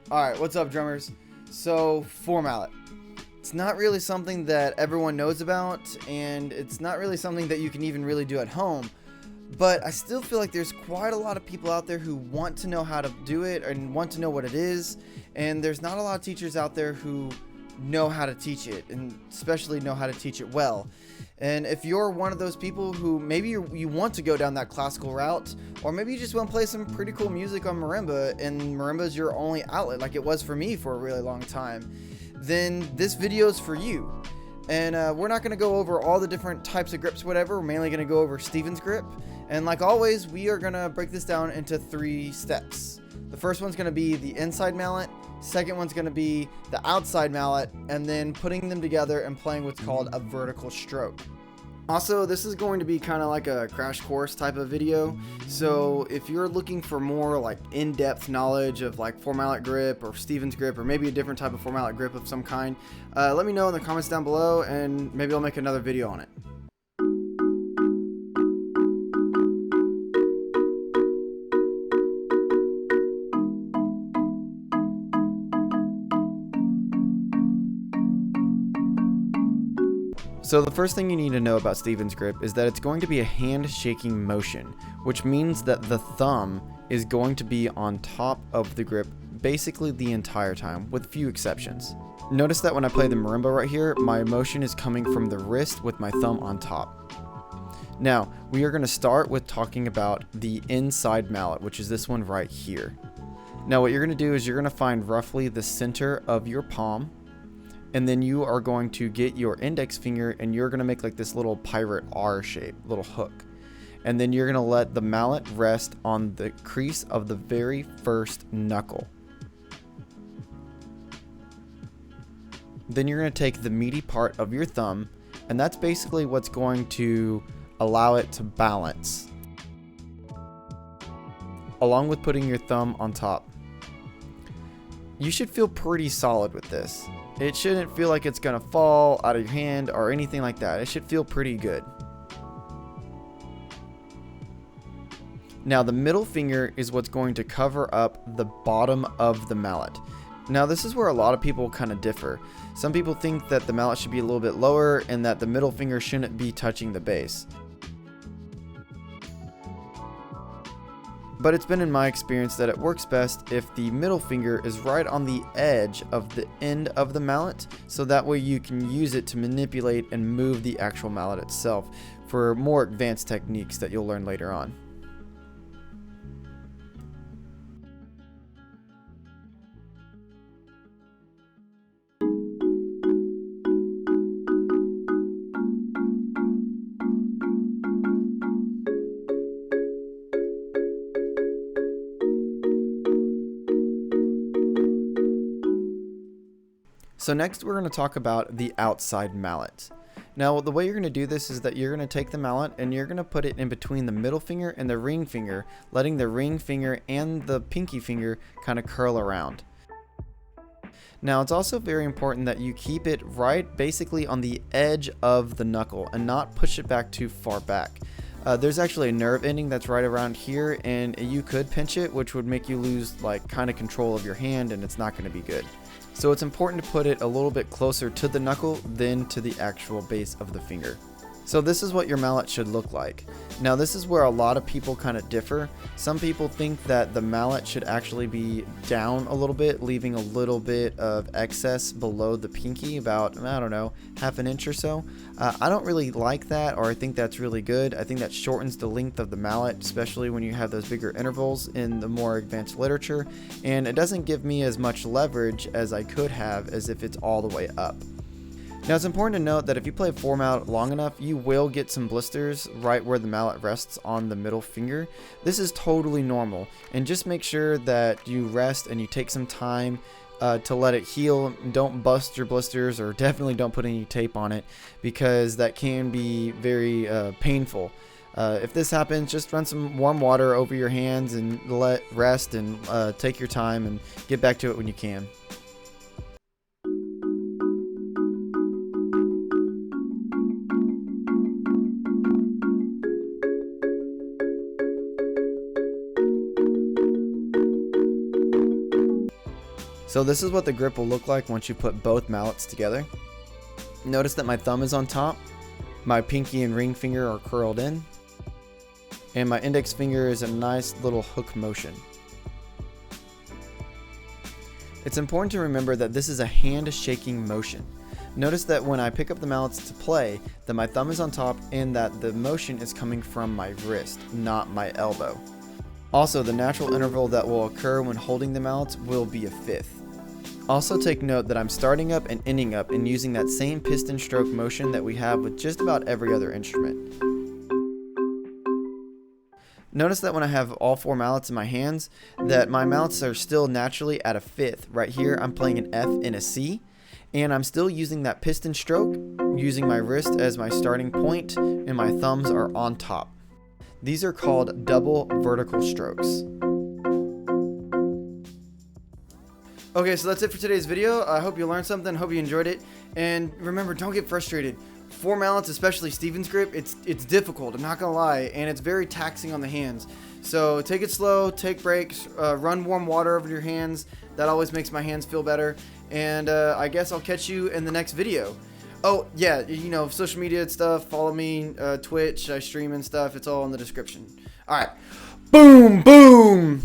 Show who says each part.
Speaker 1: Alright, what's up, drummers? So, fourmallet. It's not really something that everyone knows about, and it's not really something that you can even really do at home. But I still feel like there's quite a lot of people out there who want to know how to do it and want to know what it is, and there's not a lot of teachers out there who know how to teach it, and especially know how to teach it well. And if you're one of those people who maybe you want to go down that classical route, or maybe you just want to play some pretty cool music on marimba, and marimba is your only outlet like it was for me for a really long time, then this video is for you. And we're not going to go over all the different types of grips, whatever. We're mainly going to go over Steven's grip. And like always, we are going to break this down into 3 steps. The first one's going to be the inside mallet. Second one's going to be the outside mallet. And then putting them together and playing what's called a vertical stroke. Also, this is going to be kind of like a crash course type of video. So if you're looking for more like in-depth knowledge of like fourmallet grip or Steven's grip, or maybe a different type of fourmallet grip of some kind, let me know in the comments down below, and maybe I'll make another video on it. So the first thing you need to know about Steven's grip is that it's going to be a hand shaking motion, which means that the thumb is going to be on top of the grip basically the entire time, with few exceptions. Notice that when I play the marimba right here, my motion is coming from the wrist with my thumb on top. Now, we are going to start with talking about the inside mallet, which is this one right here. Now what you're going to do is you're going to find roughly the center of your palm, and then you are going to get your index finger and you're going to make like this little pirate R shape, little hook. And then you're going to let the mallet rest on the crease of the very first knuckle. Then you're going to take the meaty part of your thumb, and that's basically what's going to allow it to balance, along with putting your thumb on top. You should feel pretty solid with this. It shouldn't feel like it's gonna fall out of your hand or anything like that. It should feel pretty good. Now the middle finger is what's going to cover up the bottom of the mallet. Now this is where a lot of people kind of differ. Some people think that the mallet should be a little bit lower and that the middle finger shouldn't be touching the base. But it's been in my experience that it works best if the middle finger is right on the edge of the end of the mallet, so that way you can use it to manipulate and move the actual mallet itself for more advanced techniques that you'll learn later on. So next we're going to talk about the outside mallet. Now the way you're going to do this is that you're going to take the mallet and you're going to put it in between the middle finger and the ring finger, letting the ring finger and the pinky finger kind of curl around. Now it's also very important that you keep it right basically on the edge of the knuckle and not push it back too far back. There's actually a nerve ending that's right around here, and you could pinch it, which would make you lose like kind of control of your hand, and it's not going to be good. So it's important to put it a little bit closer to the knuckle than to the actual base of the finger. So this is what your mallet should look like. Now this is where a lot of people kind of differ. Some people think that the mallet should actually be down a little bit, leaving a little bit of excess below the pinky, about, I don't know, half an inch or so. I don't really like that, or I think that's really good. I think that shortens the length of the mallet, especially when you have those bigger intervals in the more advanced literature, and it doesn't give me as much leverage as I could have as if it's all the way up. Now it's important to note that if you play fourmallet long enough, you will get some blisters right where the mallet rests on the middle finger. This is totally normal, and just make sure that you rest and you take some time to let it heal. Don't bust your blisters, or definitely don't put any tape on it, because that can be very painful. If this happens, just run some warm water over your hands and let rest, and take your time and get back to it when you can. So this is what the grip will look like once you put both mallets together. Notice that my thumb is on top, my pinky and ring finger are curled in, and my index finger is a nice little hook motion. It's important to remember that this is a hand shaking motion. Notice that when I pick up the mallets to play, that my thumb is on top and that the motion is coming from my wrist, not my elbow. Also, the natural interval that will occur when holding the mallets will be a fifth. Also take note that I'm starting up and ending up and using that same piston stroke motion that we have with just about every other instrument. Notice that when I have all 4 mallets in my hands, that my mallets are still naturally at a fifth. Right here, I'm playing an F and a C, and I'm still using that piston stroke, using my wrist as my starting point, and my thumbs are on top. These are called double vertical strokes. Okay, so that's it for today's video. I hope you learned something, hope you enjoyed it, and remember, don't get frustrated. 4 mallets, especially Steven's grip, it's difficult, I'm not gonna lie, and it's very taxing on the hands. So take it slow, take breaks, run warm water over your hands. That always makes my hands feel better. And I guess I'll catch you in the next video. Oh yeah, you know, social media and stuff, follow me, Twitch, I stream and stuff, it's all in the description. Alright, boom, boom!